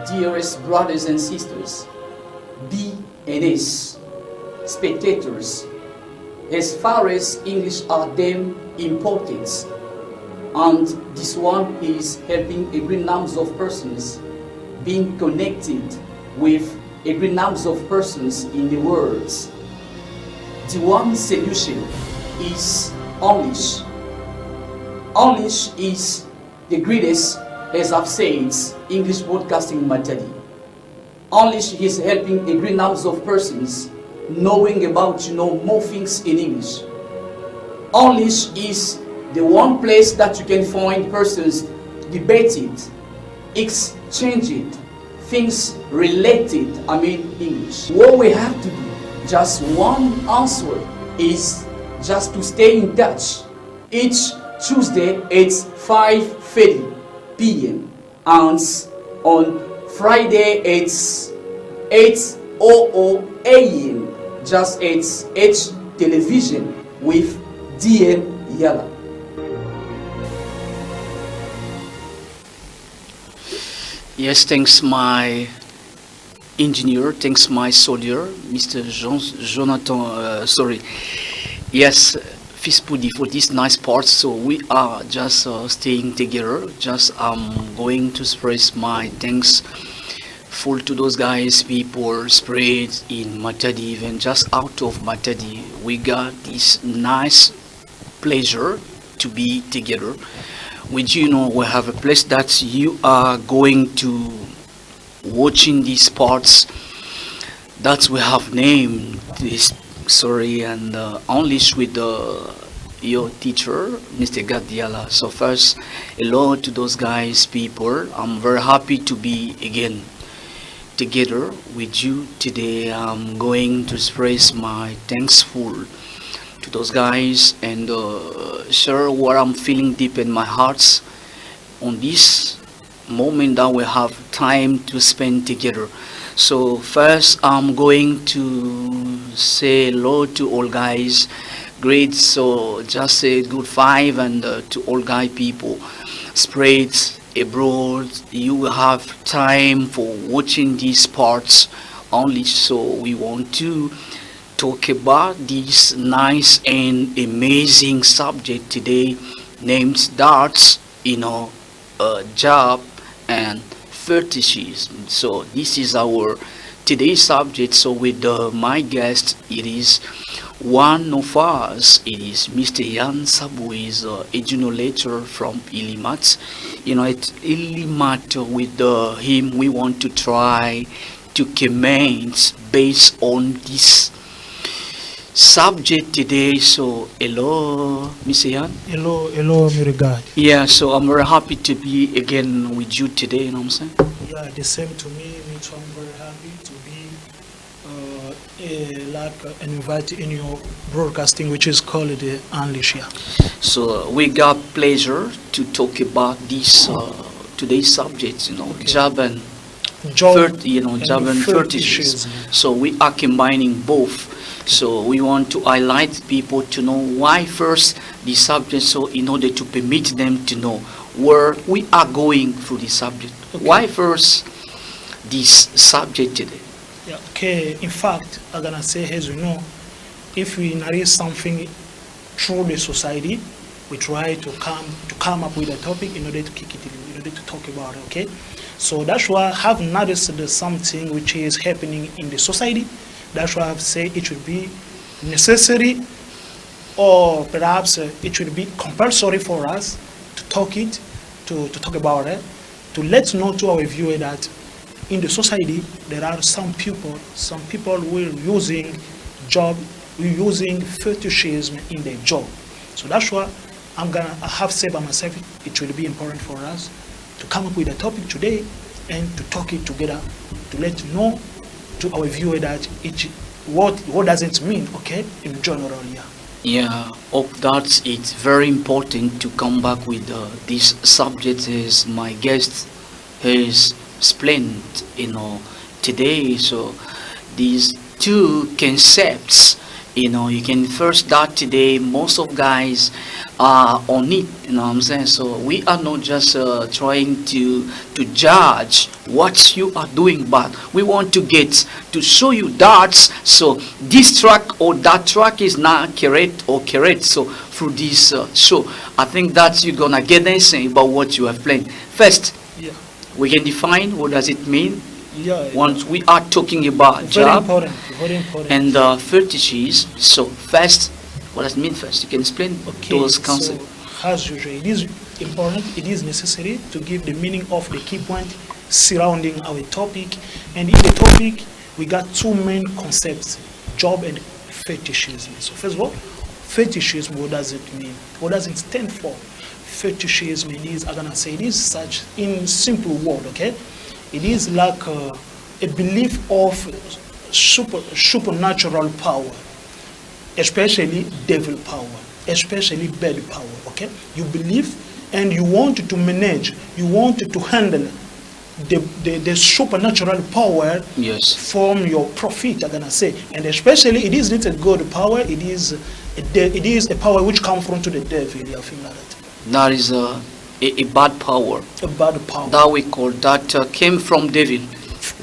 Dearest brothers and sisters, B&S, spectators, as far as English are them important, and this one is helping a great number of persons being connected with a great number of persons in the world. The one solution is English. English is the greatest, as I've said, English broadcasting method. English is helping a great number of persons knowing about more things in English. English is the one place that you can find persons debated, exchanging things related, English. What we have to do, just one answer, is just to stay in touch. Each Tuesday it's 5:30 p.m. and on Friday it's 8:00 a.m. Just it's H television with DM Yala. Yes, thanks my engineer, thanks my soldier, Mr. Jonathan, Yes, Fispudi for this nice part. So we are just staying together. Just going to express my thanks full to those guys, people spread in Matadi, even just out of Matadi. We got this nice pleasure to be together with you. We have a place that you are going to watching these parts that we have named this and English with your teacher, Mr. Yala. So first, hello to those guys, people. I'm very happy to be again together with you today. I'm going to express my thankful to those guys and share what I'm feeling deep in my heart on this moment that we have time to spend together. So first I'm going to say hello to all guys. Great, so just say good five and to all guy people spread abroad. You will have time for watching these parts only. So we want to talk about this nice and amazing subject today named darts, job and fetishism. So this is our today's subject. So with my guest, it is one of us. It is Mr. Yan Sabu, is a junior lecturer from Ilimat. At Ilimat, with him, we want to try to comment based on this subject today. So hello, Mr. Yan. Hello, my regard. Yeah, so I'm very happy to be again with you today, you know what I'm saying? Yeah, the same to me. Me too, I'm very happy to be invited in your broadcasting, which is called the English. Yeah. So we got pleasure to talk about this today's subject, Okay. job and job and fetishism. So we are combining both. So we want to highlight people to know why first the subject, so in order to permit them to know where we are going through the subject. Okay. Why first this subject today? Yeah. Okay. In fact, I'm gonna say, as you know, if we narrate something through the society, we try to come up with a topic in order to kick it in order to talk about it. Okay. So that's why I have noticed there's something which is happening in the society. That's why I've said it should be necessary, or perhaps it should be compulsory for us to talk about it, to let know to our viewer that in the society there are some people who are using fetishism in their job. So that's why I have said by myself it will be important for us to come up with a topic today and to talk it together, to let know to our viewer that what does it mean, okay, in general. Yeah, of that it's very important to come back with this subject, as my guest has explained today. So these two concepts You know, you can first start today. Most of guys are on it. You know what I'm saying? So we are not just trying to judge what you are doing, but we want to get to show you that. So this track or that track is not correct or correct. So through this show, I think that you're gonna get anything about what you have played. First, Yeah. we can define what does it mean. Yeah. Once we are talking about Very job important. Very important. and fetishes, so first, what does it mean first? You can explain those concepts. So, as usual, it is important, it is necessary to give the meaning of the key point surrounding our topic. And in the topic, we got two main concepts, job and fetishism. So first of all, fetishism, what does it mean? What does it stand for? Fetishism, it is, I'm gonna say it is such, in simple word, okay? It is like a belief of supernatural power, especially devil power, especially bad power, okay? You believe and you want to manage, you want to handle the supernatural power Yes. from your profit, I'm gonna say. And especially it is not a good power, it is a power which comes from to the devil, I think like that. That is a bad power A bad power. that we call that came from devil.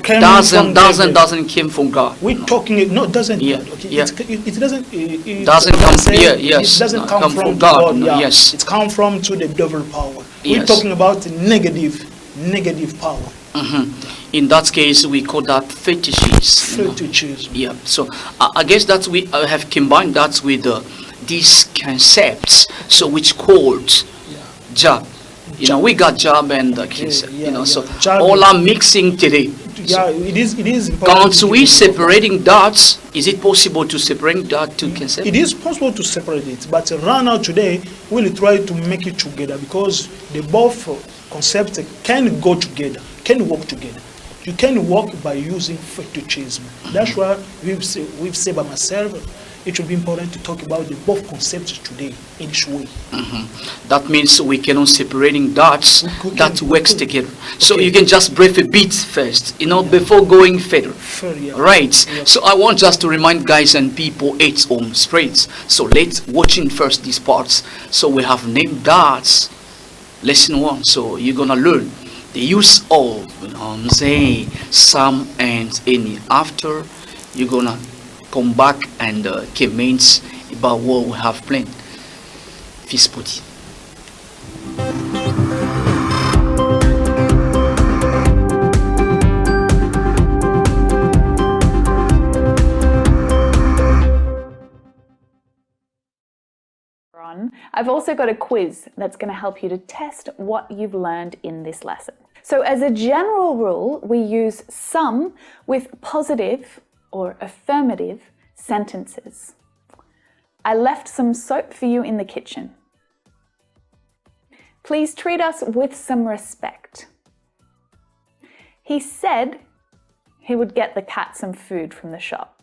Came Doesn't from devil. came from God. We're talking it. No, it doesn't. Yeah, Okay. yeah. It doesn't. It Doesn't come- say- yeah, yes, It doesn't no, come from God, God. no, Yeah. yes. It comes from to the devil power. We're Yes. talking about negative power. In that case, we call that fetishes. you know. Fetishism. Yeah. So I guess that we have combined that with these concepts. So which called Yeah. job. You know, we got job and concept. yeah, You know, so yeah. Job all is- are mixing today. Yeah, it is. It is important. Can't to we keep it apart. separating that? Is it possible to separate that two concepts? It is possible to separate it, but right now today we'll try to make it together because the both concepts can go together, can work together. You can work by using fetishism. That's why we've said by myself, it will be important to talk about the both concepts today in this way. That means we cannot separating dots We that can- works we can. together. So Okay. you can just brief a bit first, you know, before going further. Fair, yeah. Right. Yeah. So I want just to remind guys and people it's home straight. So let's watching first these parts. So we have named dots. Lesson 1. So you're gonna learn the use of, you know what I'm saying, some and any. After you're gonna come back and comments about what we have planned. Fispoti. I've also got a quiz that's going to help you to test what you've learned in this lesson. So as a general rule, we use some with positive or affirmative sentences. I left some soap for you in the kitchen. Please treat us with some respect. He said he would get the cat some food from the shop.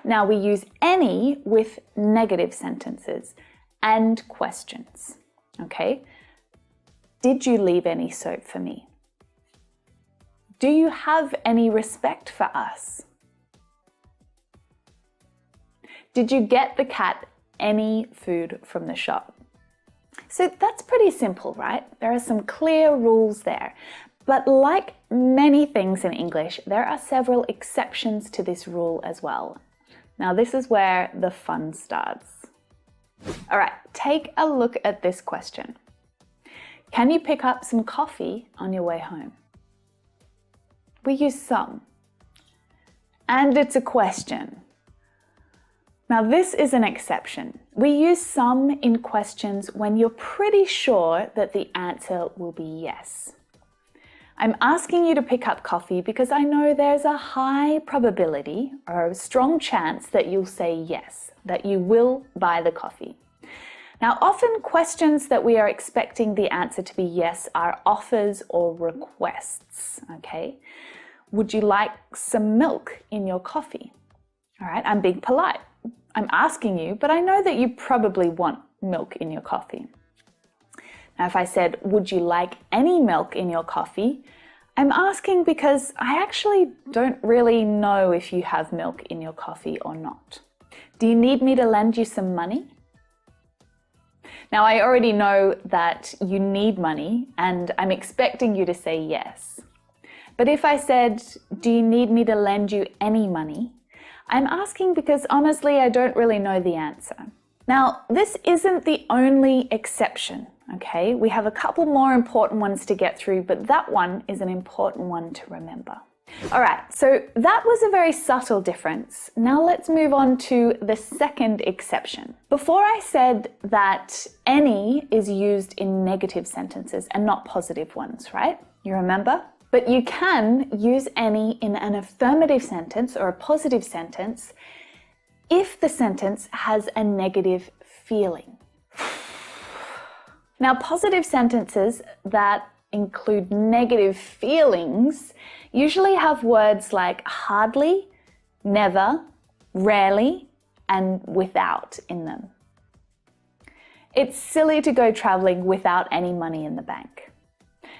Now we use any with negative sentences and questions. Okay? Did you leave any soap for me? Do you have any respect for us? Did you get the cat any food from the shop? So that's pretty simple, right? There are some clear rules there. But like many things in English, there are several exceptions to this rule as well. Now this is where the fun starts. All right, take a look at this question. Can you pick up some coffee on your way home? We use some. And it's a question. Now this is an exception. We use some in questions when you're pretty sure that the answer will be yes. I'm asking you to pick up coffee because I know there's a high probability or a strong chance that you'll say yes, that you will buy the coffee. Now, often questions that we are expecting the answer to be yes are offers or requests, okay? Would you like some milk in your coffee? All right, I'm being polite. I'm asking you, but I know that you probably want milk in your coffee. Now, if I said, would you like any milk in your coffee? I'm asking because I actually don't really know if you have milk in your coffee or not. Do you need me to lend you some money? Now, I already know that you need money, and I'm expecting you to say yes. But if I said, do you need me to lend you any money? I'm asking because honestly, I don't really know the answer. Now, this isn't the only exception, okay? We have a couple more important ones to get through, but that one is an important one to remember. All right, so that was a very subtle difference. Now let's move on to the second exception. Before I said that any is used in negative sentences and not positive ones, right? You remember? But you can use any in an affirmative sentence or a positive sentence if the sentence has a negative feeling. Now, positive sentences that include negative feelings usually have words like hardly, never, rarely, and without in them. It's silly to go traveling without any money in the bank.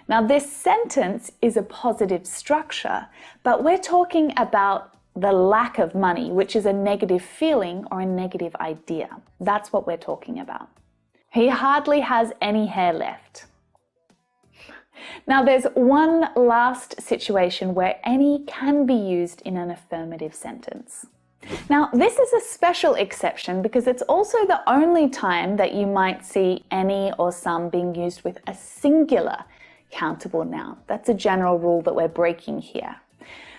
Now, this sentence is a positive structure, but we're talking about the lack of money, which is a negative feeling or a negative idea. That's what we're talking about. He hardly has any hair left. Now, there's one last situation where any can be used in an affirmative sentence. Now, this is a special exception because it's also the only time that you might see any or some being used with a singular countable noun. That's a general rule that we're breaking here.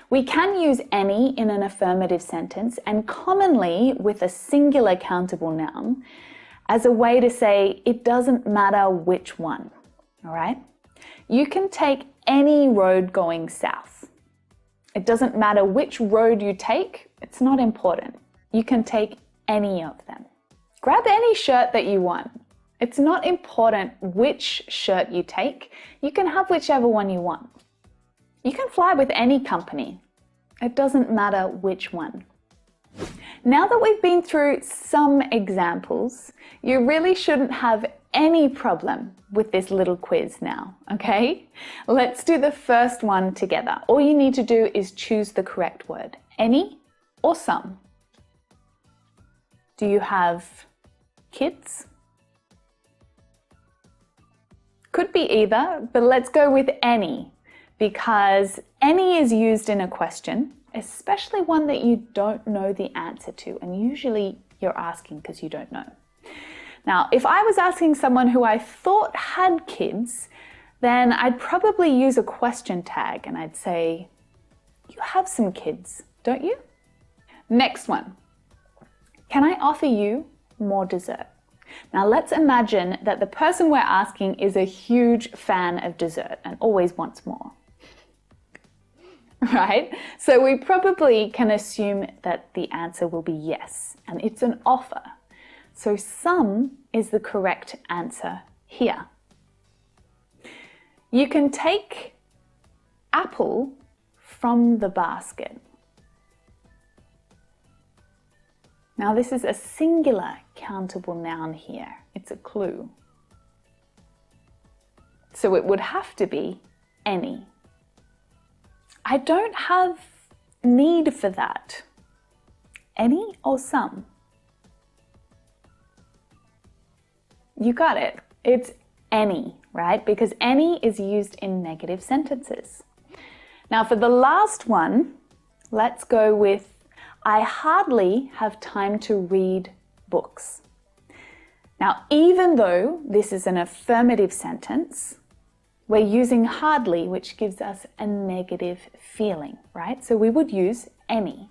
We can use any in an affirmative sentence and commonly with a singular countable noun as a way to say it doesn't matter which one, all right? You can take any road going south. It doesn't matter which road you take, it's not important. You can take any of them. Grab any shirt that you want. It's not important which shirt you take. You can have whichever one you want. You can fly with any company. It doesn't matter which one. Now that we've been through some examples, you really shouldn't have any problem with this little quiz now, okay? Let's do the first one together. All you need to do is choose the correct word, any or some. Do you have kids? Could be either, but let's go with any because any is used in a question, especially one that you don't know the answer to, and usually you're asking because you don't know. Now, if I was asking someone who I thought had kids, then I'd probably use a question tag and I'd say, you have some kids, don't you? Next one. Can I offer you more dessert? Now, let's imagine that the person we're asking is a huge fan of dessert and always wants more. Right? So we probably can assume that the answer will be yes, and it's an offer. So some is the correct answer here. You can take apple from the basket. Now this is a singular countable noun here. It's a clue. So it would have to be any. I don't have need for that. Any or some? You got it. It's any, right? Because any is used in negative sentences. Now for the last one, let's go with I hardly have time to read books. Now, even though this is an affirmative sentence, we're using hardly, which gives us a negative feeling, right? So we would use any.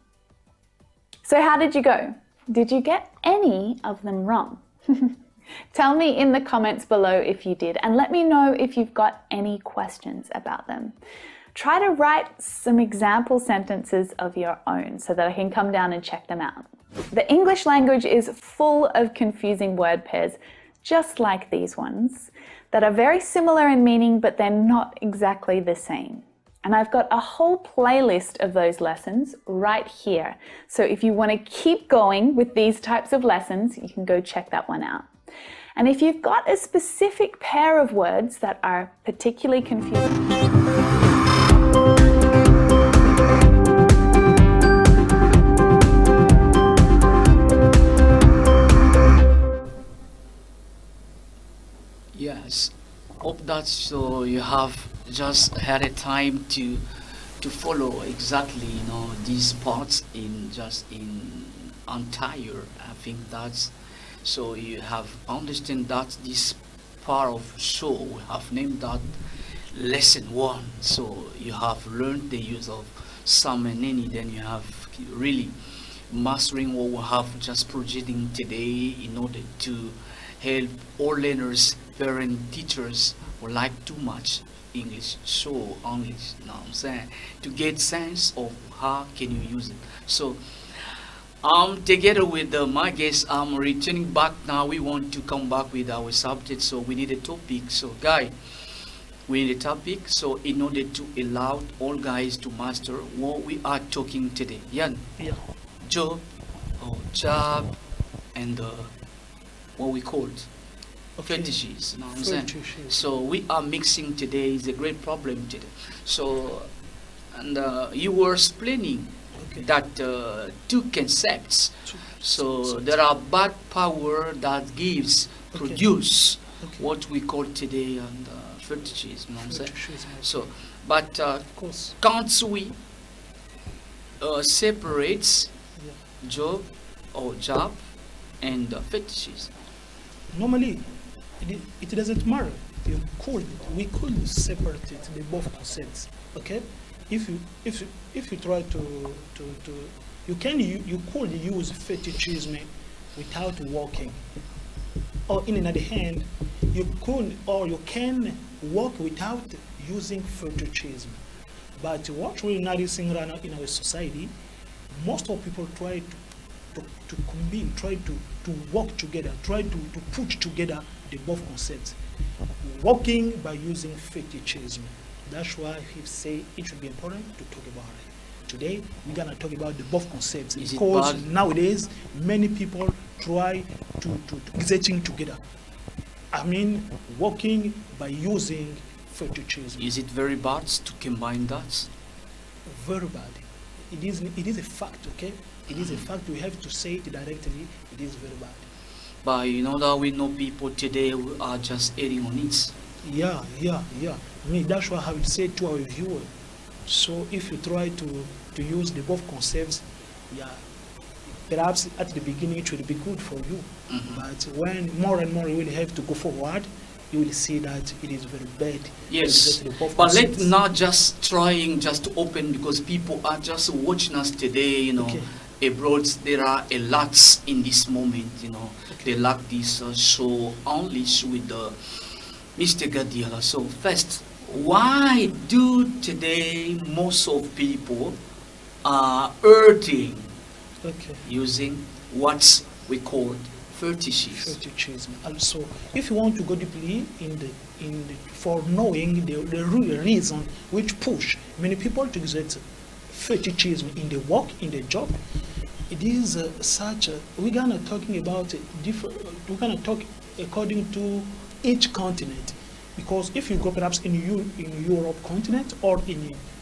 So how did you go? Did you get any of them wrong? Tell me in the comments below if you did, and let me know if you've got any questions about them. Try to write some example sentences of your own so that I can come down and check them out. The English language is full of confusing word pairs, just like these ones, that are very similar in meaning, but they're not exactly the same. And I've got a whole playlist of those lessons right here. So if you want to keep going with these types of lessons, you can go check that one out. And if you've got a specific pair of words that are particularly confusing, that, so you have just had a time to follow exactly, these parts in entire. I think that's so you have understand that this part of show we have named that lesson one. So you have learned the use of some and any, then you have really mastering what we have just projecting today in order to help all learners, parents, teachers who like too much English, so English, you know what I'm saying, to get sense of how can you use it. So together with my guests, I'm returning back now. We want to come back with our subject, so we need a topic. So guy, we need a topic, so in order to allow all guys to master what we are talking today. Yan, Yeah. job or job and what we called Okay. fetishes, you know what I'm saying? Fetishes. So we are mixing today is a great problem today. So and you were explaining Okay. that two concepts. So there are bad power that gives Okay. produce Okay. what we call today and fetishes, you know what I'm saying? Fetishism, okay. So but Of course. can't we separate Yeah. job or job and fetishes? Normally, it doesn't matter. We could separate it, the both concepts. Okay, if you try to you could use fetishism without working, or in another hand, you can work without using fetishism. But what we're noticing right now in our society, most of people try to combine, try to work together, try to put together the both concepts, working by using fetishism. That's why he say it should be important to talk about it. Today, we're gonna talk about the both concepts Is it because bad? nowadays many people try to exerting together. I mean, working by using fetishism. Is it very bad to combine that? Very bad. It is a fact, okay? It is a fact. We have to say it directly. It is very bad. But you know that we know people today who are just adding on it. Yeah. Me, that's what I have said to our viewer. So if you try to use the both concepts, yeah, perhaps at the beginning it will be good for you. Mhm. But when more and more you will have to go forward, you will see that it is very bad. Yes, Exactly, both but let's concepts. not just trying just to open because people are just watching us today, Okay. abroad. There are a lot in this moment, Okay. they like this show Unleash with Mr. Gadiala. So first, why do today most of people are hurting Okay. using what we call fetishes? Fetishism. Also, if you want to go deeply for knowing the real reason which push many people to exert fetishism in the work, in the job, it is we're gonna talking about we're gonna talk according to each continent, because if you go perhaps in Europe continent or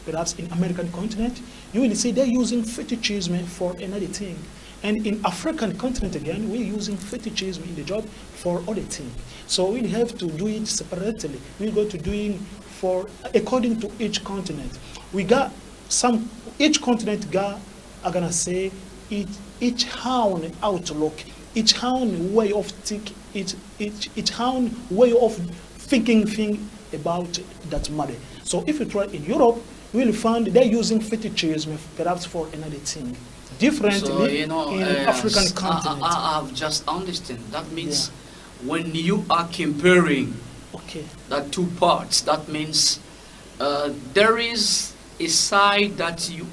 perhaps in American continent, you will see they're using fetishism for another thing. And in African continent again, we're using fetishism in the job for other things. So we have to do it separately. We go to doing for according to each continent. We got each continent got, I'm gonna say, each own outlook, each own way of thinking, each own way of thinking about that matter. So if you try in Europe, we'll find they're using fetishism perhaps for another thing. Differently So, in African continent. I've just understand. That means when you are comparing Okay. the two parts, that means there is a side that you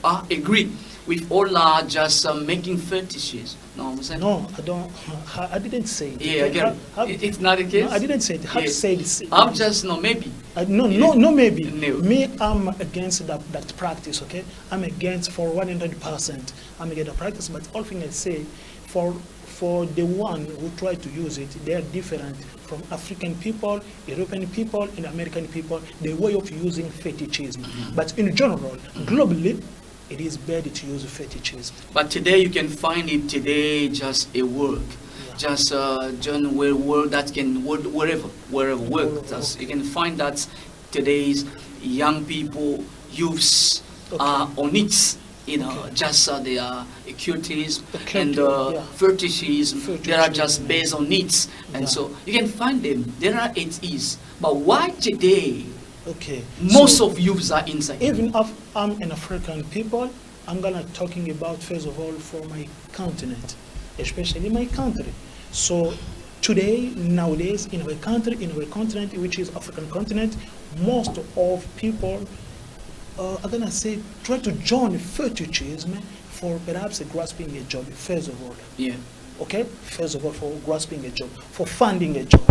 are agree with all are just making fetishes. No, I'm saying. No, I don't. I didn't say it. Yeah, I get it. It's not the case. No, I didn't say it. I Yeah. said it. I'm just maybe. No, maybe. No. Me, I'm against that practice, okay? I'm against for 100%. I'm against the practice, but all thing I say, for the one who try to use it, they are different from African people, European people, and American people, the way of using fetishism. But in general, globally, it is bad to use fetishism. But today you can find it today just a word. just join where that can wherever work. You can find that today's young people, youths are on it. You know, just they are occultism and fetishism. They are just based on needs, and so you can find them. There are it is, but why today? Okay. Most of youths are inside. Even if I'm an African people, I'm gonna talking about first of all for my continent, especially my country. So today, nowadays, in our country, in our continent, which is African continent, most of people are gonna say try to join fetishism for perhaps grasping a job. First of all, Yeah. okay. First of all, for grasping a job, for finding a job.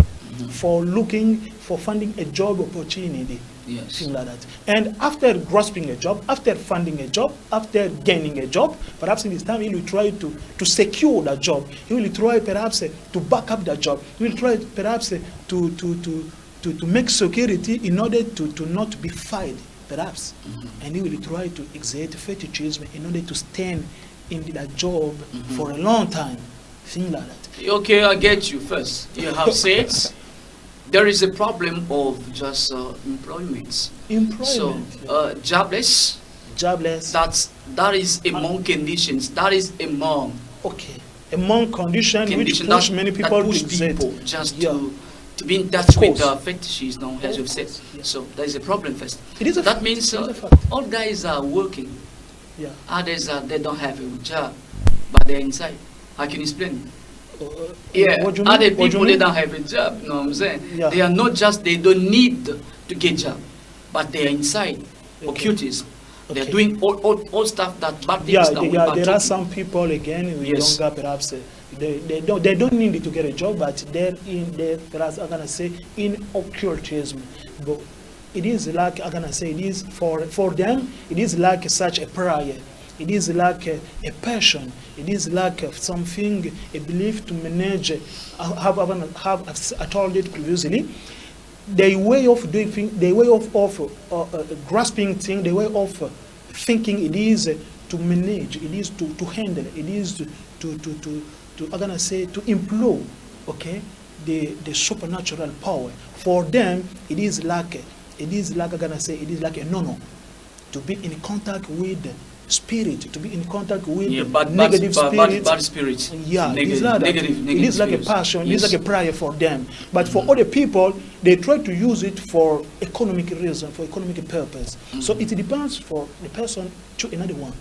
For looking for finding a job opportunity, Yes. things like that. And after grasping a job, after finding a job, after gaining a job, perhaps in this time he will try to secure that job. He will try perhaps to back up that job. He will try perhaps to make security in order to not be fired, perhaps. And he will try to exert fetishism in order to stand in that job for a long time, things like that. Okay, I get you. First, you have said there is a problem of just employment. So, jobless. Jobless. That is among conditions. That is among Okay. Among conditions which condition push many people that push to exert. people just Yeah. to be in touch with course. fetishism, as you've said. Yeah. So there is a problem first. It is a that fact. means It is a fact. all guys are working. Yeah. Others they don't have a job, but they're inside. I can explain. Yeah, What you mean? other What you people they mean? don't have a job. You know what I'm saying? Yeah. They are not just they don't need to get job, but they are inside occultism. They're Okay. doing all stuff that bad things Yeah, that we yeah. are There are talking. some people again who Yes. don't get perhaps they don't need to get a job, but they're perhaps I'm gonna say in occultism. But it is like I'm gonna say it is for them. It is like such a prayer. It is like a passion. It is like something, a belief to manage. I told it previously. The way of doing things, the way of grasping things, the way of thinking, it is to manage, it is to handle, it is to I'm gonna say to employ, okay, the supernatural power. For them, it is like I'm gonna say it is like a no-no to be in contact with spirit, to be in contact with negative spirits. Bad spirits. Yeah, Negative it is like a spirits. passion, it Yes. is like a prayer for them. But for other people, they try to use it for economic reason, for economic purpose. So it depends for the person to another one.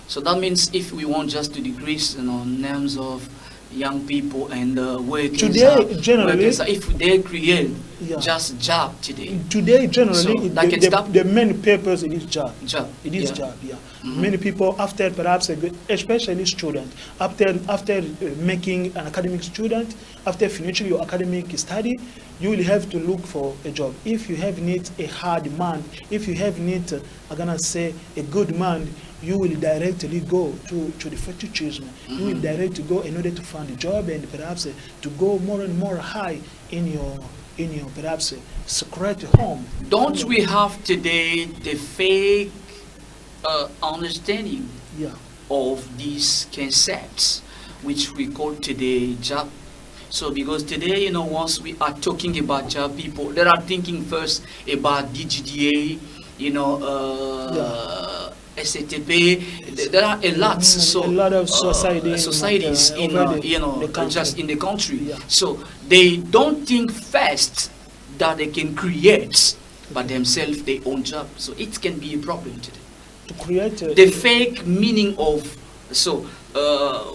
So that means if we want just to decrease, names of young people and workers, Today, generally- if they create Yeah. just job today, Today, generally, So, that can stop? the main purpose it is job. job, It is yeah. job, yeah. Many people after perhaps, especially student, after making an academic student, after finishing your academic study, you will have to look for a job. If you have need a hard man, if you have need, I'm gonna say a good man, you will directly go to the fetishism. You will directly go in order to find a job and perhaps to go more and more high in your perhaps secret home. Don't we have today the fake understanding Yeah. of these concepts, which we call today job? So because today, once we are talking about job, people they are thinking first about DGDA, SATP. There are a lot. So a lot of societies in the country. just in the country. Yeah. So they don't think fast that they can create by themselves their own job. So it can be a problem today. To create The fake meaning of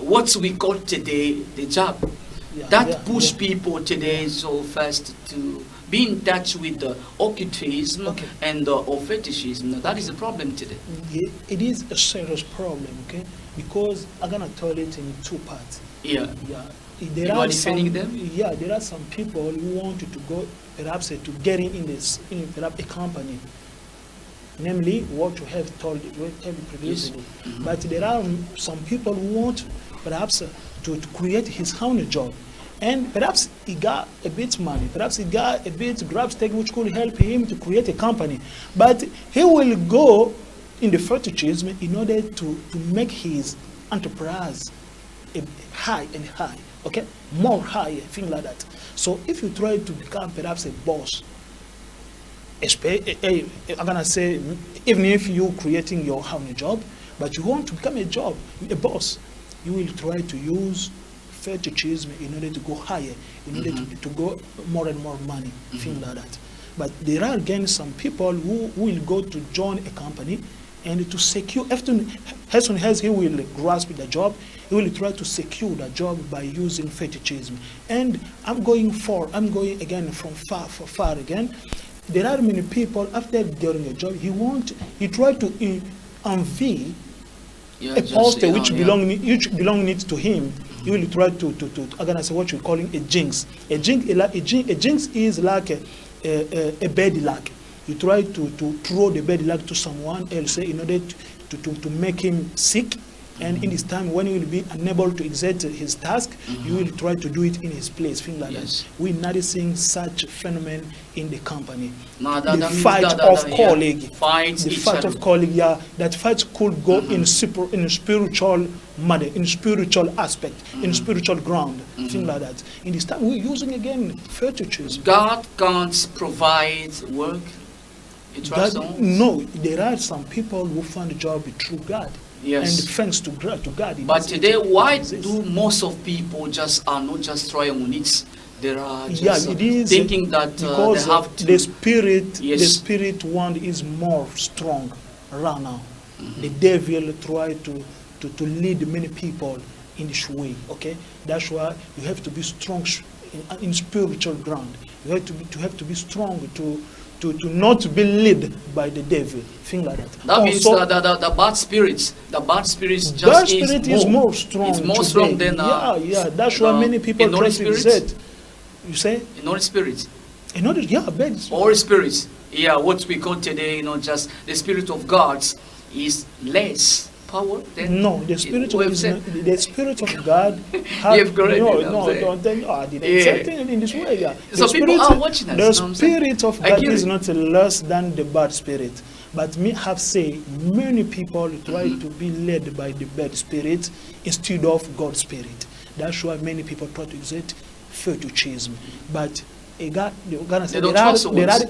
what we call today the job. Yeah, That yeah, push yeah. people today so fast to be in touch with the occultism Okay. and or fetishism. Now, that is a problem today. It is a serious problem, okay? Because I'm gonna tell it in two parts. Yeah. Yeah. You are defending them? Yeah, there are some people who want to go perhaps to get in perhaps a company. Namely, what you have told previously. Mm-hmm. But there are some people who want perhaps to create his own job. And perhaps he got a bit money, perhaps he got a bit grab stake which could help him to create a company. But he will go in the fetishism in order to make his enterprise high and high. okay, more higher, things like that. So if you try to become perhaps a boss, I'm gonna say, even if you're creating your own job, but you want to become a boss, you will try to use fetishism in order to go higher, in order to go more and more money, things like that. But there are again some people who will go to join a company and to secure, as soon as he will grasp the job, he will try to secure the job by using fetishism. And I'm going again from far again. There are many people after getting a job, he try to envy a poster which belongs to him. He will try to organize what you're calling a jinx. A jinx is like a bad luck. You try to throw the bad luck to someone else in order to make him sick. And in this time, when he will be unable to exert his task, you will try to do it in his place, things like that. We're noticing such phenomenon in the company. The fight of colleague, that fight could go in spiritual matter, in spiritual aspect, in spiritual ground, things like that. In this time, we're using again fetishism. God can't provide work. No, there are some people who find a job through God. Yes. And thanks to God. But today, why do most of people are not just trying on it? They are just thinking that because they have to. The spirit one is more strong right now. The devil try to lead many people in this way. Okay, that's why you have to be strong in spiritual ground. You have to be strong to not be led by the devil, thing like that. That means the bad spirits, just is more strong. It's more strong than That's why many people try to exert. You say? Another spirit. Bad spirit. Or spirits. Yeah, what we call today, just the spirit of God is less power than. No, the spirit of God. I didn't say it in this way. Yeah. So people are watching us. The spirit of God is not less than the bad spirit. But me have say many people try to be led by the bad spirit instead of God's spirit. That's why many people try to exert fetishism. But there are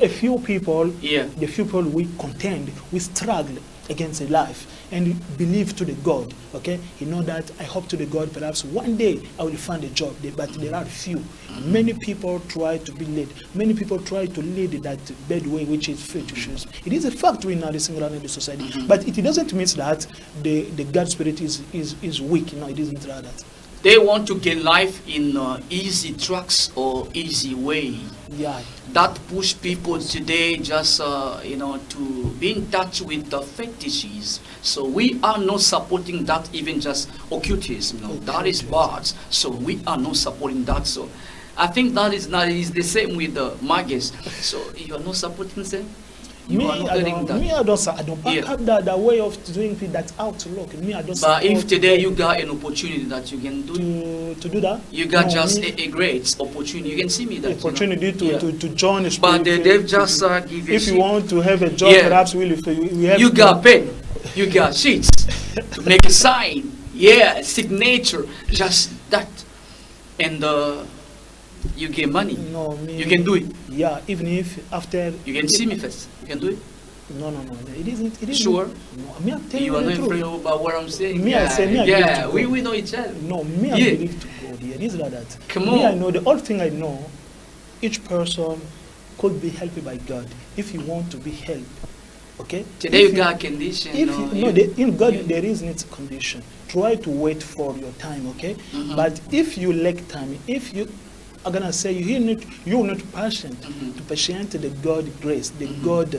a few people. The few people we contend, we struggle against a life and believe to the God. Okay, you know that I hope to the God perhaps one day I will find a job there, but there are few. Many people try to be led. Many people try to lead that bad way, which is fetishism. It is a fact we know this in the society, but it doesn't mean that the God spirit is weak. No, it isn't like that. They want to gain life in easy tracks or easy way. Yeah. That push people today just to be in touch with the fetishes. So we are not supporting that, even just occultism. That is bad. So we are not supporting that. So I think that is the same with the maggots. So you are not supporting them. I don't have that way of doing that outlook. But if today you got an opportunity that you can do to do that, you got a great opportunity. You can see me that opportunity to join a spirit. But they've just give if you want to have a job, perhaps we have. You got pen, you got sheets to make a sign. Signature, just that, and you get money. No, you can do it. Yeah, even if after you can see me first, you can do it. No. It isn't. Sure. No, me, I'm telling you are the not truth. afraid about what I'm saying. We know each other. No, me, I believe to God. It is like that. Come on. Me, I know the only thing I know. Each person could be helped by God if you want to be helped. Okay. Today you got a condition. In God there is no condition. Try to wait for your time. Okay. But if you lack time, I'm gonna say you're not patient to patient the God grace, the God.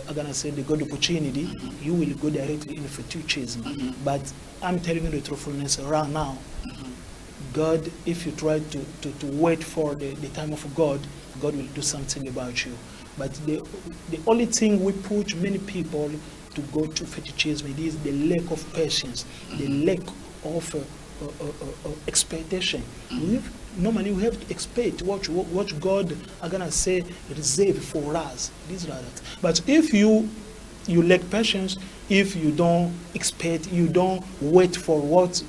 I'm gonna say the God opportunity. You will go directly in fetishism. But I'm telling you the truthfulness right now. God, if you try to wait for the time of God, God will do something about you. But the only thing we push many people to go to fetishism is the lack of patience, the lack of expectation. Normally we have to expect what God are gonna say reserve for us. This like that. But if you lack patience, if you don't expect, you don't wait for what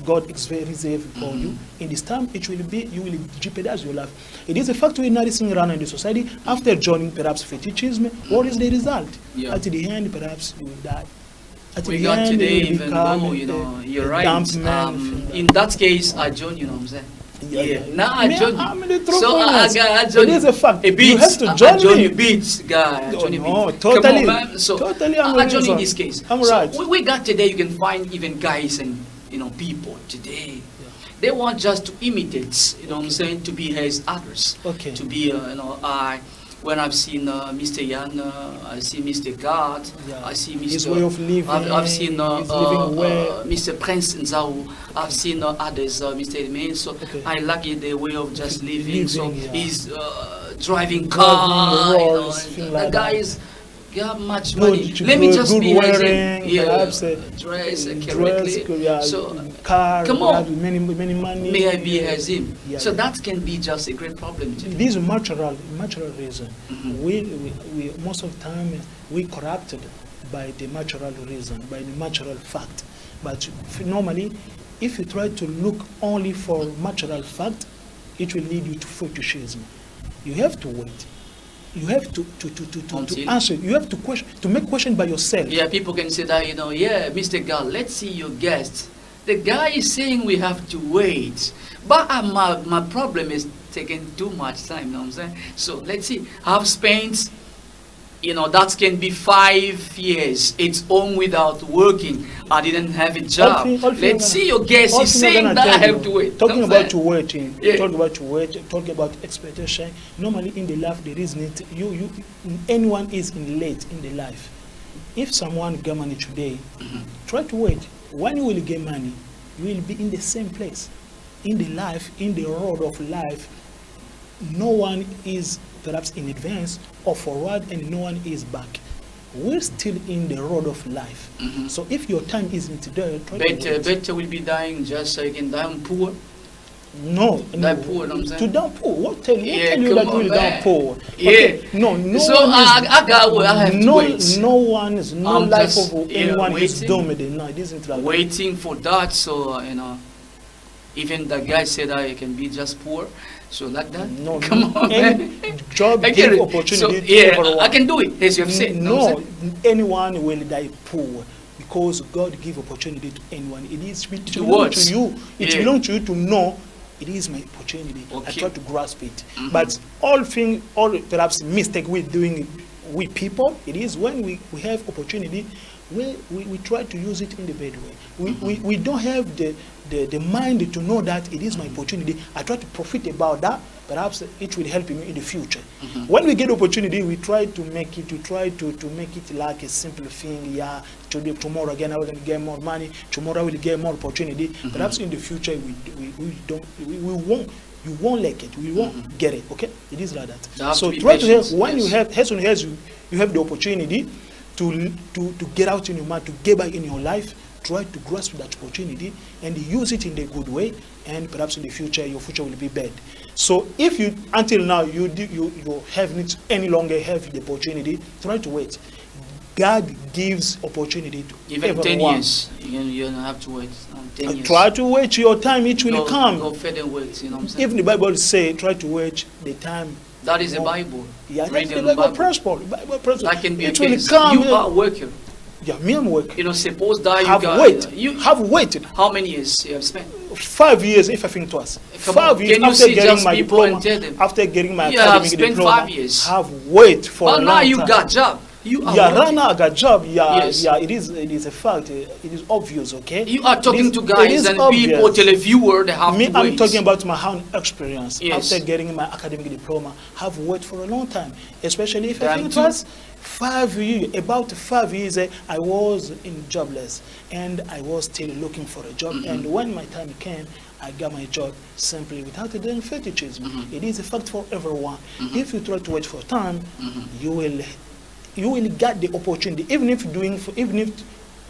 God is very safe for you. In this time, you will jeopardize your life. It is a fact we're noticing around in the society. After joining perhaps fetishism, what is the result? Yeah. At the end, perhaps you will die. At We the got end, today, you will even become though, you know, you're a right. dump man. In that case, I join, you know what I'm saying? Yeah. Now I join I'm you. the truth So I It join is a fact. A You beat. have to I join join me. you beats, guy. I No, join you no, beats. totally. Come on, man. So Totally, I'm I join reason. in this case. I'm So right. we got today, you can find even guys and, you know, people today. They want just to imitate, you know what I'm saying, to be as others. Okay. To be, you know, when I've seen Mr. Yan, I see Mr. God, Yeah. I see Mr. His way of living, I've seen he's living well. Mr. Prince Nzau. I've seen others, Mr. Edmund. So Okay. I like it, the way of just living. So yeah. he's driving car, the you know, roads, thing the like guy that. is got much Good, money. Let me just good be as wearing, him. perhaps, Dress dress, correctly. yeah, So car, come on. perhaps many money. may I be as him. Yeah, So yeah. that can be just a great problem today. This is natural reason. Mhm. We most of the time we corrupted by the natural reason, by the natural fact. But normally, if you try to look only for natural fact, it will lead you to fetishism. You have to wait. You have to Until- answer. You have to question, to make question by yourself. Yeah, people can say that, you know, yeah, Mr. God, let's see your guest. The guy is saying we have to wait. But my problem is taking too much time, you know what I'm saying? So let's see. I've spent, you know, that can be 5 years. It's home without working. I didn't have a job. Let's see your guest. He's saying that I have to wait. Talking Know what I'm about to saying? waiting, Yeah. talking about to wait, talking about expectation. Normally in the life there is need anyone is in late in the life. If someone get money today, try to wait. When you will get money, you will be in the same place. In the life, in the road of life, no one is perhaps in advance or forward and no one is back. We're still in the road of life. So if your time isn't there, try to wait. Better will be dying just so you can die poor. No, Die poor, know what I'm to saying? down poor. What tell you Yeah, that come you on, will down man. poor? Yeah. Okay. No So one is, I got what I have to no, wait. no one is, no I'm life just, of yeah, anyone is waiting. doomed. No, it isn't like that. Waiting for that, so you know, even the guy said I can be just poor, so like that. No, Come on, any man. job I get give it. opportunity So, to yeah, everyone. I can do it, as you have said. know what No, I'm saying? anyone will die poor because God give opportunity to anyone. It is it To belongs what? to you. It Yeah. belongs to you to know it is my opportunity. I Okay. try to grasp it. But all perhaps mistake we're doing with people, it is when we have opportunity, we try to use it in the bad way. We don't have the mind to know that it is my opportunity. I try to profit about that. Perhaps it will help me in the future. When we get opportunity, we try to make it. We try to make it like a simple thing. Yeah, today, tomorrow again I will get more money. Tomorrow I will get more opportunity. Perhaps in the future we won't. You won't like it. We won't get it. Okay, it is like You that. have So to be try to have patient, when yes. you have as soon as you have the opportunity to get out in your mind, to get back in your life. Try to grasp that opportunity and use it in a good way, and perhaps in the future your future will be better. So if you until now you haven't any longer have the opportunity, try to wait. God gives opportunity to Even everyone. 10 years, you don't have to wait. 10 years. Try to wait your time; it will Go come. further wait, you know what I'm saying? Even the Bible say, try to wait the time. That is the Oh. Bible. Yeah, that's Reading the the Bible principle. Bible principle. That can be a It will case. come. You are a worker. Yeah, me I'm working. You know, suppose that you Have got wait. you Have waited. how many years you have spent? 5 years, if I think twice. Come 5 on, years can you after see getting just my people diploma. and tell them? After getting my You have academic spent diploma, 5 years. have wait for But a now long you time. got job. You are Yeah, working. right now I got job. Yeah, Yes. yeah. It is a fact. It is obvious. Okay. You are It talking is- to it guys is and obvious. people, televiewer, they have Me, to I'm wait. talking about my own experience. Yes. After getting my academic diploma, have worked for a long time. Especially if I Damn think it too. was 5 years. About 5 years, I was in jobless, and I was still looking for a job. And when my time came, I got my job simply without doing fetishism. It is a fact for everyone. If you try to wait for time, you will get the opportunity. Even if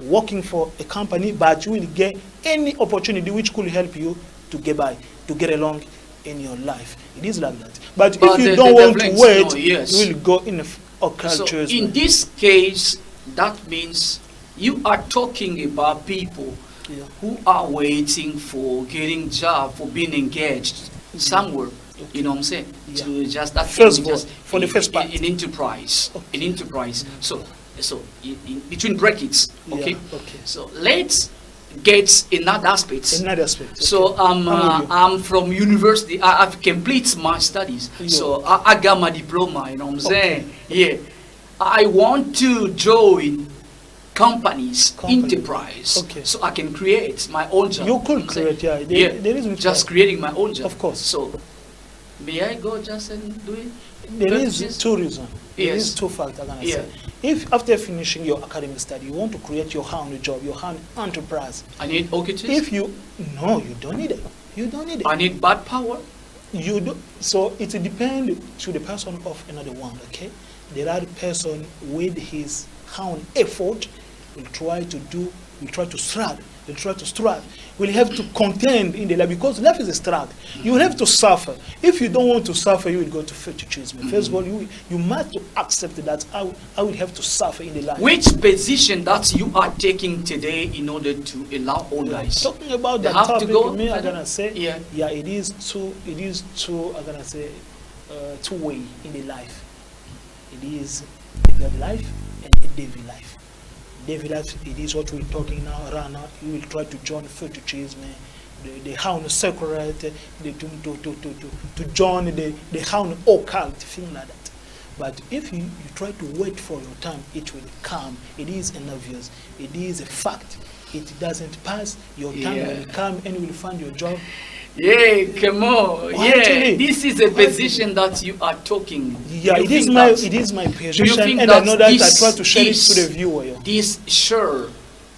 working for a company, but you will get any opportunity which could help you to get by, to get along in your life. It is like that. But if you the don't want to difference- wait, no, yes. you will go in a So occultism. in this case, that means you are talking about people Yeah. who are waiting for getting job, for being engaged somewhere. You know what I'm saying? Yeah. To just that First thing, of all, just for the first part. in enterprise, Okay. in enterprise. So in between brackets, okay. Yeah, okay. So let's get another aspect. Another aspect. Okay. So I'm with you. I'm from university. I've completed my studies. Yeah. So I got my diploma. You know what I'm Okay. saying? Yeah. I want to join companies, enterprise, Okay. so I can create my own job. You could I'm saying, create, yeah. There is just creating my own job. Of course. So may I go just and do it? There is Purchases? two reasons. There Yes. is two factors I'm gonna Yeah. say. If after finishing your academic study, you want to create your own job, your own enterprise, I need OKTs. if you you don't need it. You don't need it. I need bad power. You do. So it depends to the person of another one. Okay, there are the person with his own effort will try to strive. Will try to strive. Will have to contend in the life because life is a struggle. You will have to suffer. If you don't want to suffer, you will go to FETISHISM. First of all, you must accept that I will have to suffer in the life. Which position that you are taking today in order to allow all guys? Talking about They that have to topic, go me, I'm further? gonna say, Yeah. it is two, I'm gonna say, two way in the life. It is a God life and a David life. David life, it is what we're talking now, right now. You will try to join FETISHISm, the hound secret, to join the hound occult, thing like that. But if you try to wait for your time, it will come. It is an obvious. It is a fact. It doesn't pass. Your time Yeah. will come and you will find your job. Yeah, come on. Yeah, Actually, this is a position that you are talking. Yeah, Do you it is think my that- position, think and I that know that I this try to share it is- to the viewer. Yeah. This sure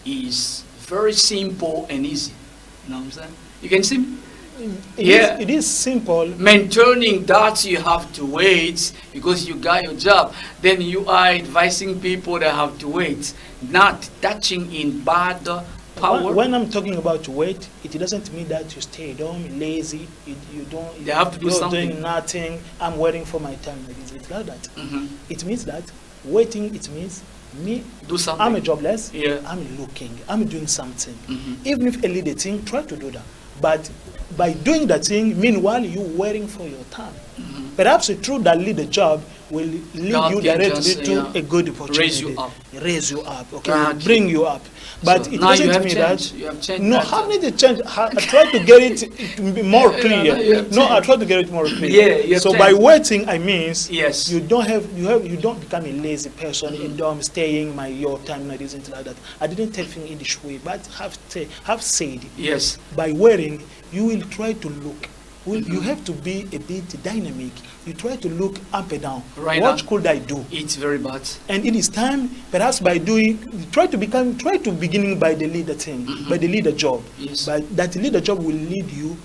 is very simple and easy. You know what I'm saying? You can see me? It is simple. Maintaining that you have to wait because you got your job. Then you are advising people that have to wait, not touching in bad power. When I'm talking about wait, it doesn't mean that you stay at home lazy. You don't. They have to do you're something. doing nothing. I'm waiting for my time. It's like that. Mhm. It means that waiting. It means me. Do something. I'm a jobless. Yeah. I'm looking. I'm doing something. Mhm. Even if a little thing, try to do that. But by doing that thing, meanwhile you waiting for your time. Perhaps through that little job will lead God you can directly just, to yeah, a good opportunity. raise you up. Okay, God bring you up. But So it now you doesn't have mean changed. that. You have changed No, that. how need to change? I try to get it more Yeah, clear. you have No, I changed. try to get it more clear. Yeah, you have so by changed. waiting, I means Yes. you don't become a lazy person in dorm staying your time. It isn't like that. I didn't tell things in this way, but have said Yes. by waiting, you will try to look. You have to be a bit dynamic. You try to look up and down. Right What now. could I do? It's very bad. And it is time, perhaps by doing, try to beginning by the leader thing, by the leader job. Yes. But that leader job will lead you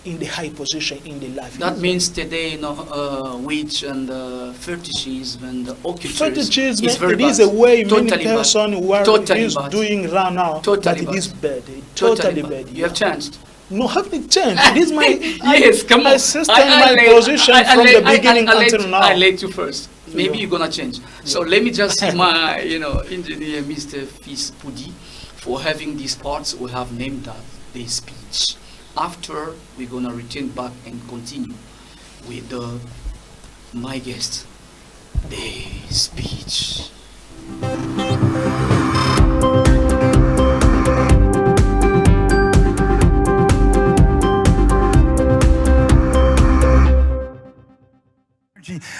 in the high position in the life. That means today, witch and fetishism and occultism FETISHISM, is very it bad. is a way many Totally bad. person who are Totally is bad. doing right now, Totally but it is bad. bad. Totally bad. You have changed. No, have to change. It is my Yes, come my on. system, my position from the beginning until now. I let you first. Maybe Yeah. you're gonna change. So let me just see my, engineer, Mr. Fispudi, for having these parts we have named that the speech. After we're gonna return back and continue with my guest, the speech.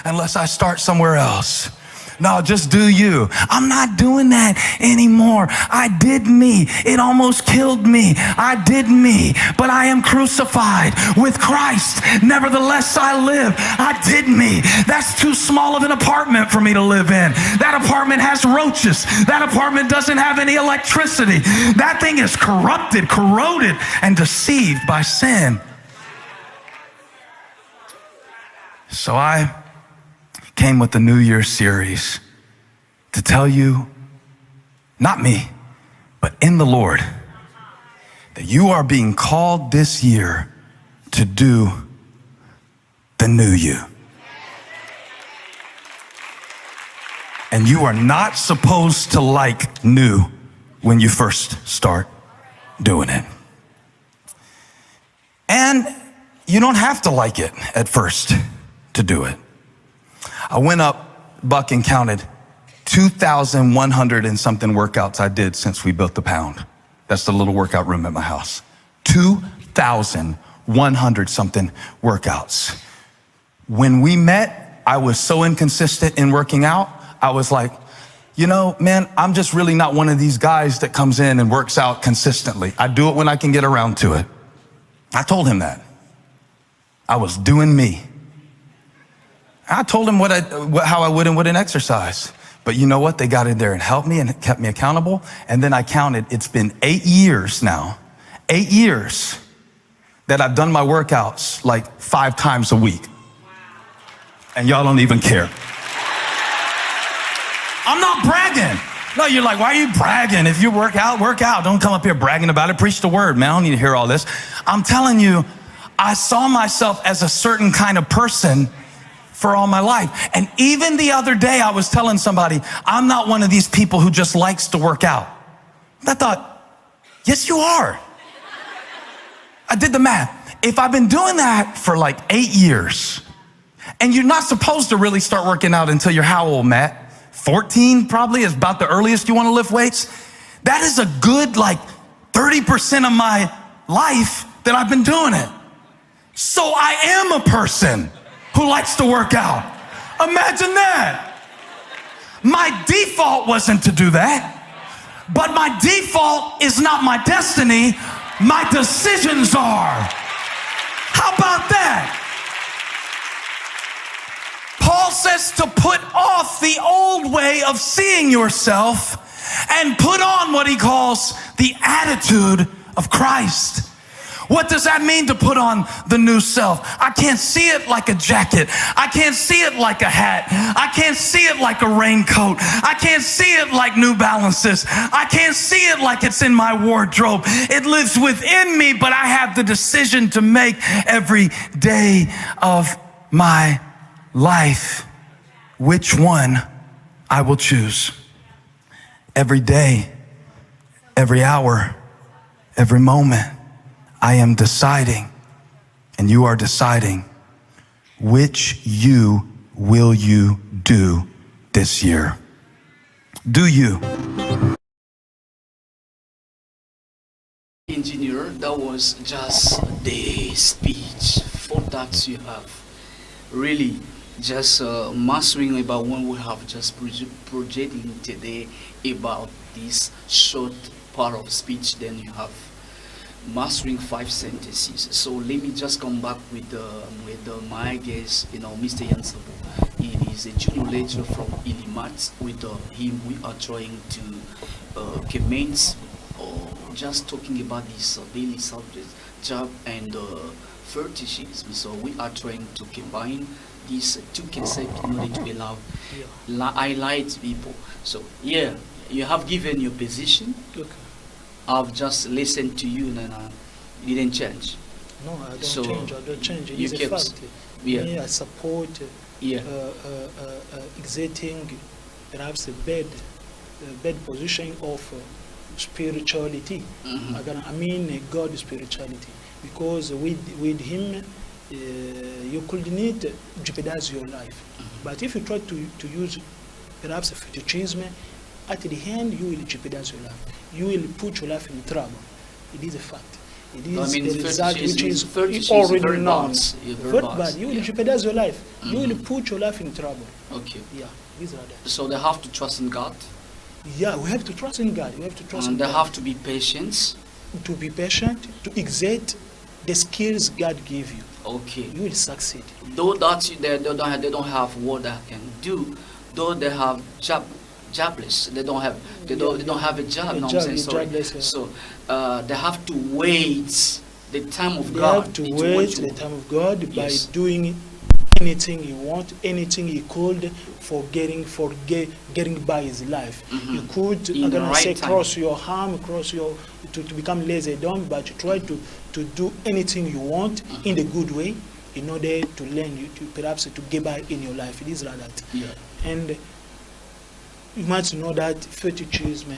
Unless I start somewhere else. No, just do you. I'm not doing that anymore. I did me. It almost killed me. I did me. But I am crucified with Christ. Nevertheless, I live. I did me. That's too small of an apartment for me to live in. That apartment has roaches. That apartment doesn't have any electricity. That thing is corrupted, corroded, and deceived by sin. So I came with the New Year series to tell you, not me, but in the Lord, that you are being called this year to do the new you. And you are not supposed to like new when you first start. doing it. And you don't have to like it at first to do it. I went up, Buck, and counted 2,100 and something workouts I did since we built the Pound. That's the little workout room at my house. 2,100 something workouts. When we met, I was so inconsistent in working out. I was like, you know, man, I'm just really not one of these guys that comes in and works out consistently. I do it when I can get around to it. I told him that. I was doing me. I told him how I would and wouldn't exercise. But you know what? They got in there and helped me and kept me accountable. And then I counted, it's been 8 years now, 8 years that I've done my workouts like 5 times a week. And y'all don't even care. I'm not bragging. No, you're like, why are you bragging? If you work out, work out. Don't come up here bragging about it. Preach the word, man. I don't need to hear all this. I'm telling you, I saw myself as a certain kind of person for all my life. And even the other day, I was telling somebody, I'm not one of these people who just likes to work out. I thought, yes, you are. I did the math. If I've been doing that for like 8 years, and you're not supposed to really start working out until you're how old, Matt? 14 probably is about the earliest you want to lift weights. That is a good like 30% of my life that I've been doing it. So I am a person who likes to work out. Imagine that. My default wasn't to do that, but my default is not my destiny. My decisions are. How about that? Paul says to put off the old way of seeing yourself and put on what he calls the attitude of Christ. What does that mean, to put on the new self? I can't see it like a jacket. I can't see it like a hat. I can't see it like a raincoat. I can't see it like New Balances. I can't see it like it's in my wardrobe. It lives within me, but I have the decision to make every day of my life which one I will choose. Every day, every hour, every moment, I am deciding, and you are deciding, which you will you do this year. Do you? Engineer, that was just the speech. For that you have really just mastering about what we have just projecting today about this short part of speech. Then you have mastering 5 sentences. So let me just come back with my guest, Mr. Yansabo. He is a junior lecturer from Ilimat. With him, we are trying to commence or just talking about this daily subject, job and fetishism. So we are trying to combine these two concepts in order to allow highlight people. So yeah, you have given your position. Okay. I've just listened to you and you didn't change. No, I don't So change. I don't change. you It's a kept- fact. yeah. Me, I support Yeah. exiting perhaps a bad position of spirituality. I mean God spirituality, because with Him you could need jeopardize your life. But if you try to use perhaps fetishism, at the end you will jeopardize your life. You will put your life in trouble. It is a fact. It is I mean, the result which is fetishism already very known. bad. Yeah, very Very bad. bad. You will Yeah. jeopardize your life. You will put your life in trouble. Okay. Yeah, these are that. So they have to trust in God, Yeah, we have to trust in God. We have to trust in and they God. have to be patient. To be patient, to exert the skills God gave you. Okay. You will succeed. Though that they don't have what they can do, though they have jobless, they don't have a job. A No, I'm job, saying, you're sorry. jobless, yeah. So they have to wait the time of They God. have to It's wait what you- the time of God by Yes. doing anything he want, anything he could for getting by his life. You could, In I'm the gonna right say, time. cross your arm, to become lazy dumb, but you try to do anything you want in the good way in order to learn you to perhaps to get by in your life. It is like that. Yeah. And you must know that fetishism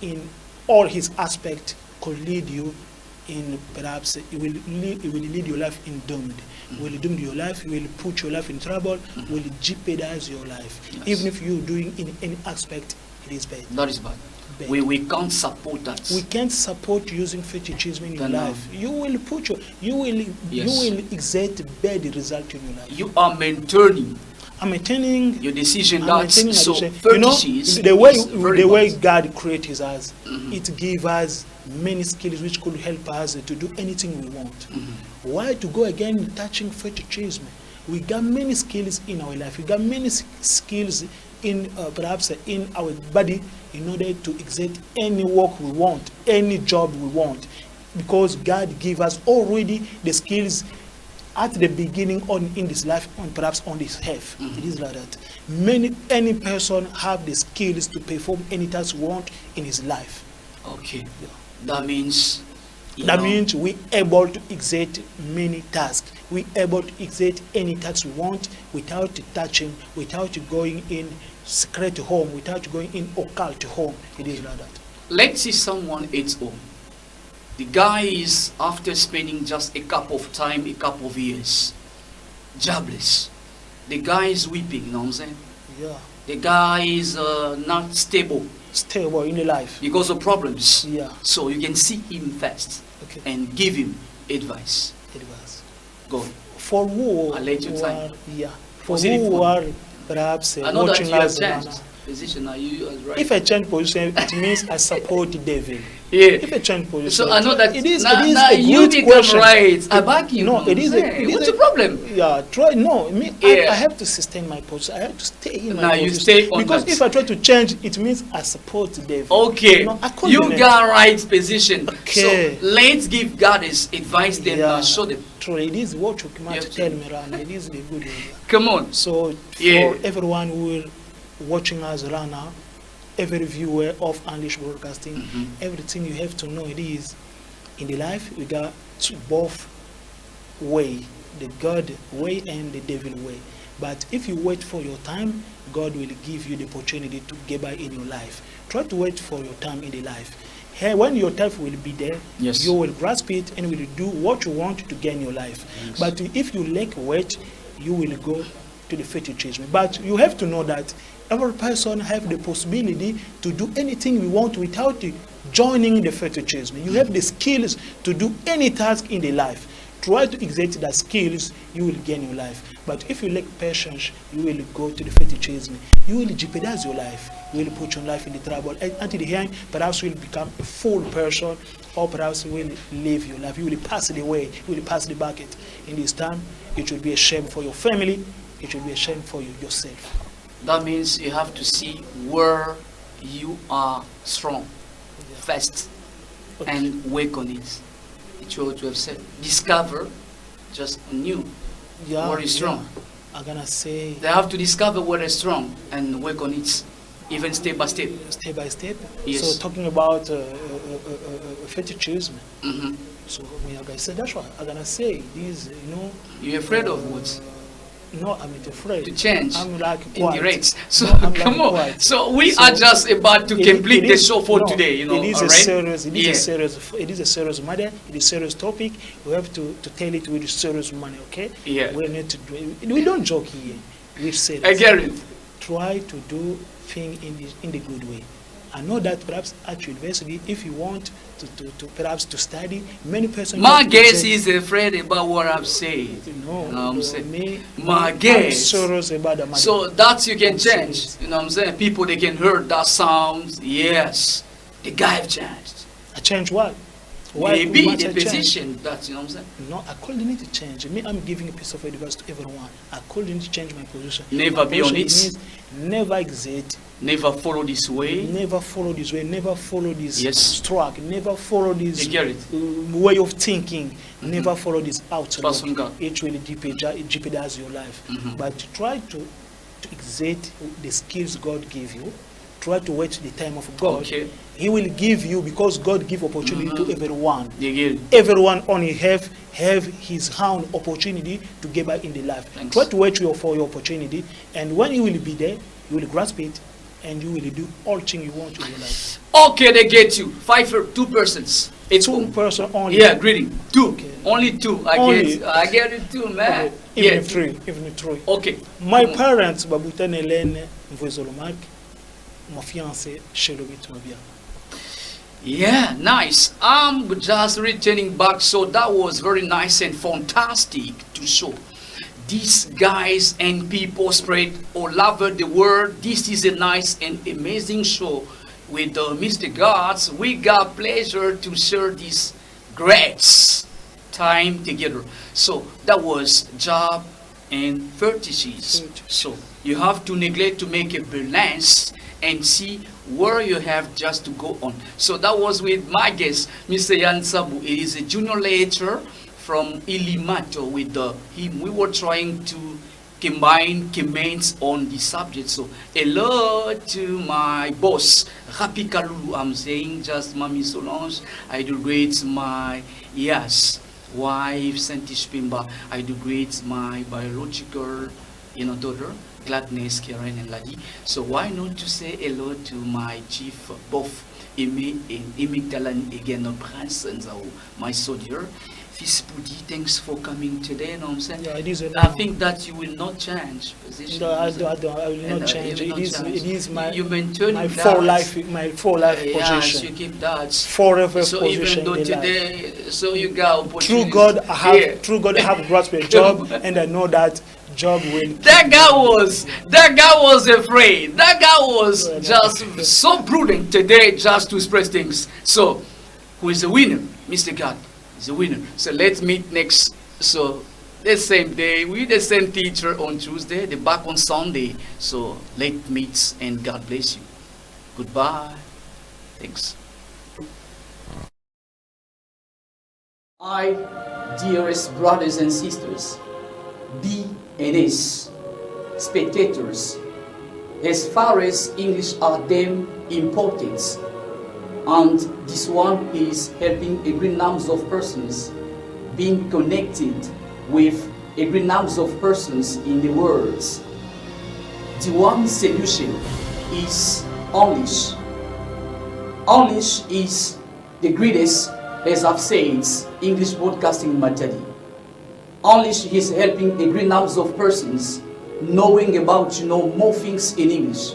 in all his aspects could lead you in, perhaps it will lead your life in doomed. Will doom your life, will put your life in trouble, will jeopardize your life. Yes. Even if you're doing in any aspect, it is bad. That is bad. Bad. We can't support that. We can't support using fetishism in your No. life. You will put you will exert bad result in your life. You are maintaining I'm maintaining your decision. I'm That's maintaining my so decision. You know, fetishism the way is very the way bad. God created us, it gives us many skills which could help us to do anything we want. Why to go again touching fetishism? We got many skills in our life. We got many skills in perhaps in our body in order to exert any work we want, any job we want, because God gave us already the skills at the beginning in this life, perhaps on this earth. It is like that. Any person have the skills to perform any task we want in his life. Okay. That means. That means we able to exert many tasks. We able to exert any task we want without touching, without going in secret home, without going in occult home. It is like that. Let's see someone at home. The guy is, after spending just a couple of time, a couple of years, jobless. The guy is weeping, you know what I'm saying? Yeah. The guy is not stable Stable in the life. because of problems. Yeah. So you can see him first Okay. and give him advice. It was. Go. For who, I'll let you who time. are, yeah, for Was it who for- are perhaps I know that watching you have us right changed now. position. Are you right? If I change position, it means I support the devil. Yeah. If I change position, So I know that it is, now, it is now a you good become question. right. I back you. No, it is a, Hey, it is what's a- the problem? Yeah, try. No, me. Yeah. I have to sustain my position. I have to stay in my Now position. you stay on because that. if I try to change, it means I support the devil. Okay, No, I couldn't you do got right position. Okay. So let's give God his advice, then Yeah. show them. True, it is what you come out Yes. to tell me, Rana. It is the good way. Come on. So for Yeah. everyone who is watching us right now, every viewer of English broadcasting, everything you have to know it is in the life we got both way, the God way and the devil way. But if you wait for your time, God will give you the opportunity to get by in your life. Try to wait for your time in the life. Hey, when your time will be there, Yes. you will grasp it and will do what you want to gain your life. Yes. But if you lack wait, you will go to the fetishism. But you have to know that every person have the possibility to do anything we want without joining the fetishism. You have the skills to do any task in the life. Try to exert the skills, you will gain your life. But if you lack patience, you will go to the fetishism. You will jeopardize your life. You will put your life in the trouble. And until the end, perhaps you will become a full person, or perhaps you will live your life. You will pass the way. You will pass the bucket. In this time, it will be a shame for your family. It will be a shame for you yourself. That means you have to see where you are strong first Okay. and work on it. It's what you have said. Discover just new. Yeah, where is strong. yeah. I'm gonna say They have to discover where is strong and work on it, even step by step. step by step. Yes. So talking about fetishism. Mhm. So me, like I said, that's why I'm gonna say this. You're afraid of what? No, I'm not afraid. To change I'm like in the quiet. rates. So No, I'm come like on. quiet. So we So are just about to it- complete it the is- show for no, today. You know, it is all a right? serious. It is Yeah. a serious. It is a serious matter. It is a serious topic. We have to tell it with serious money. Okay. Yeah. We need to do. We don't joke here. We say. I get it. Try to do things in the good way. I know that perhaps at university, if you want to perhaps to study, many persons. My guess is afraid about what I'm saying. No, You know what I'm saying? me, My I'm guess. serious about the matter. So that you can I'm change. serious. You know what I'm saying? People, they can hear that sound. Yes, the guy have changed. I change what? Maybe must the I change? position. That's, you know what I'm saying? No, I couldn't need to change. Me, I'm giving a piece of advice to everyone. I couldn't change my position. Never My be on position it. means never exit. Never follow this way. Never follow this way. Never follow this Yes. track. Never follow this You get it. way of thinking. Never follow this outlook. Trust from God. It will jeopardize your life. But try to exert the skills God gave you. Try to wait the time of God. Okay. He will give you, because God give opportunity to everyone. You get it. Everyone only have his own opportunity to get back in the life. Thanks. Try to wait for your opportunity, and when you will be there, you will grasp it, and you will do all things you want in your life. Okay, they get you. 2 persons. It's 2 person only. Yeah, greeting. 2. Okay. Only 2. Only. I get it too, man. Okay. Even Yeah. if 3. Even if 3. Okay. My parents, Babutan Hélène, Mvouezolomak, mon fiancé, Chelobit Mabia. Yeah, nice. I'm just returning back, so that was very nice and fantastic to show. These guys and people spread all over the world. This is a nice and amazing show with Mr. Gods. We got pleasure to share this great time together. So that was job and fetishes. So you have to neglect to make a balance and see where you have just to go on. So that was with my guest, Mr. Yan Sabu. He is a junior lecturer from Ilimato. With him, we were trying to combine comments on the subject. So hello to my boss, Rapi Kalulu. I'm saying just Mami Solange. I do great my wife, Santish Pimba. I do great my biological daughter, Gladness, Karen, and Ladi. So why not to say hello to my chief, both Imigdalan again, Prince and my soldier. Fispudi, thanks for coming today. No, I'm saying, Yeah, it is I think that you will not change position. No, I will not change. You will not change. It is my you maintain my that. for life Yes, position. you keep that. Forever So position even though in today, life. so you got opportunity. Through God, I have grasped a job, and I know that job will. That guy was afraid. That guy was just so prudent today, just to express things. So, who is the winner? Mr. God is the winner. So let's meet next. So the same day, with the same teacher on Tuesday, the back on Sunday. So let's meet and God bless you. Goodbye. Thanks. I, dearest brothers and sisters, B and S, spectators, as far as English are them important, and this one is helping a great number of persons being connected with a great number of persons in the world. The one solution is English. English is the greatest, as I've said, English broadcasting material. English is helping a great number of persons knowing about more things in English.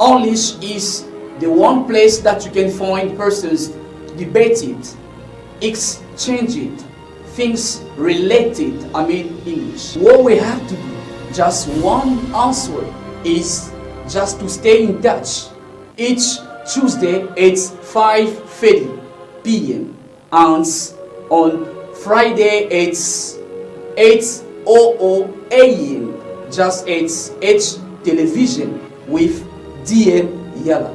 English is the one place that you can find persons debated, exchanging things related, English. What we have to do, just one answer, is just to stay in touch. Each Tuesday it's 5:30 p.m. and on Friday it's 8:00 a.m. Just it's H television with DM Yala.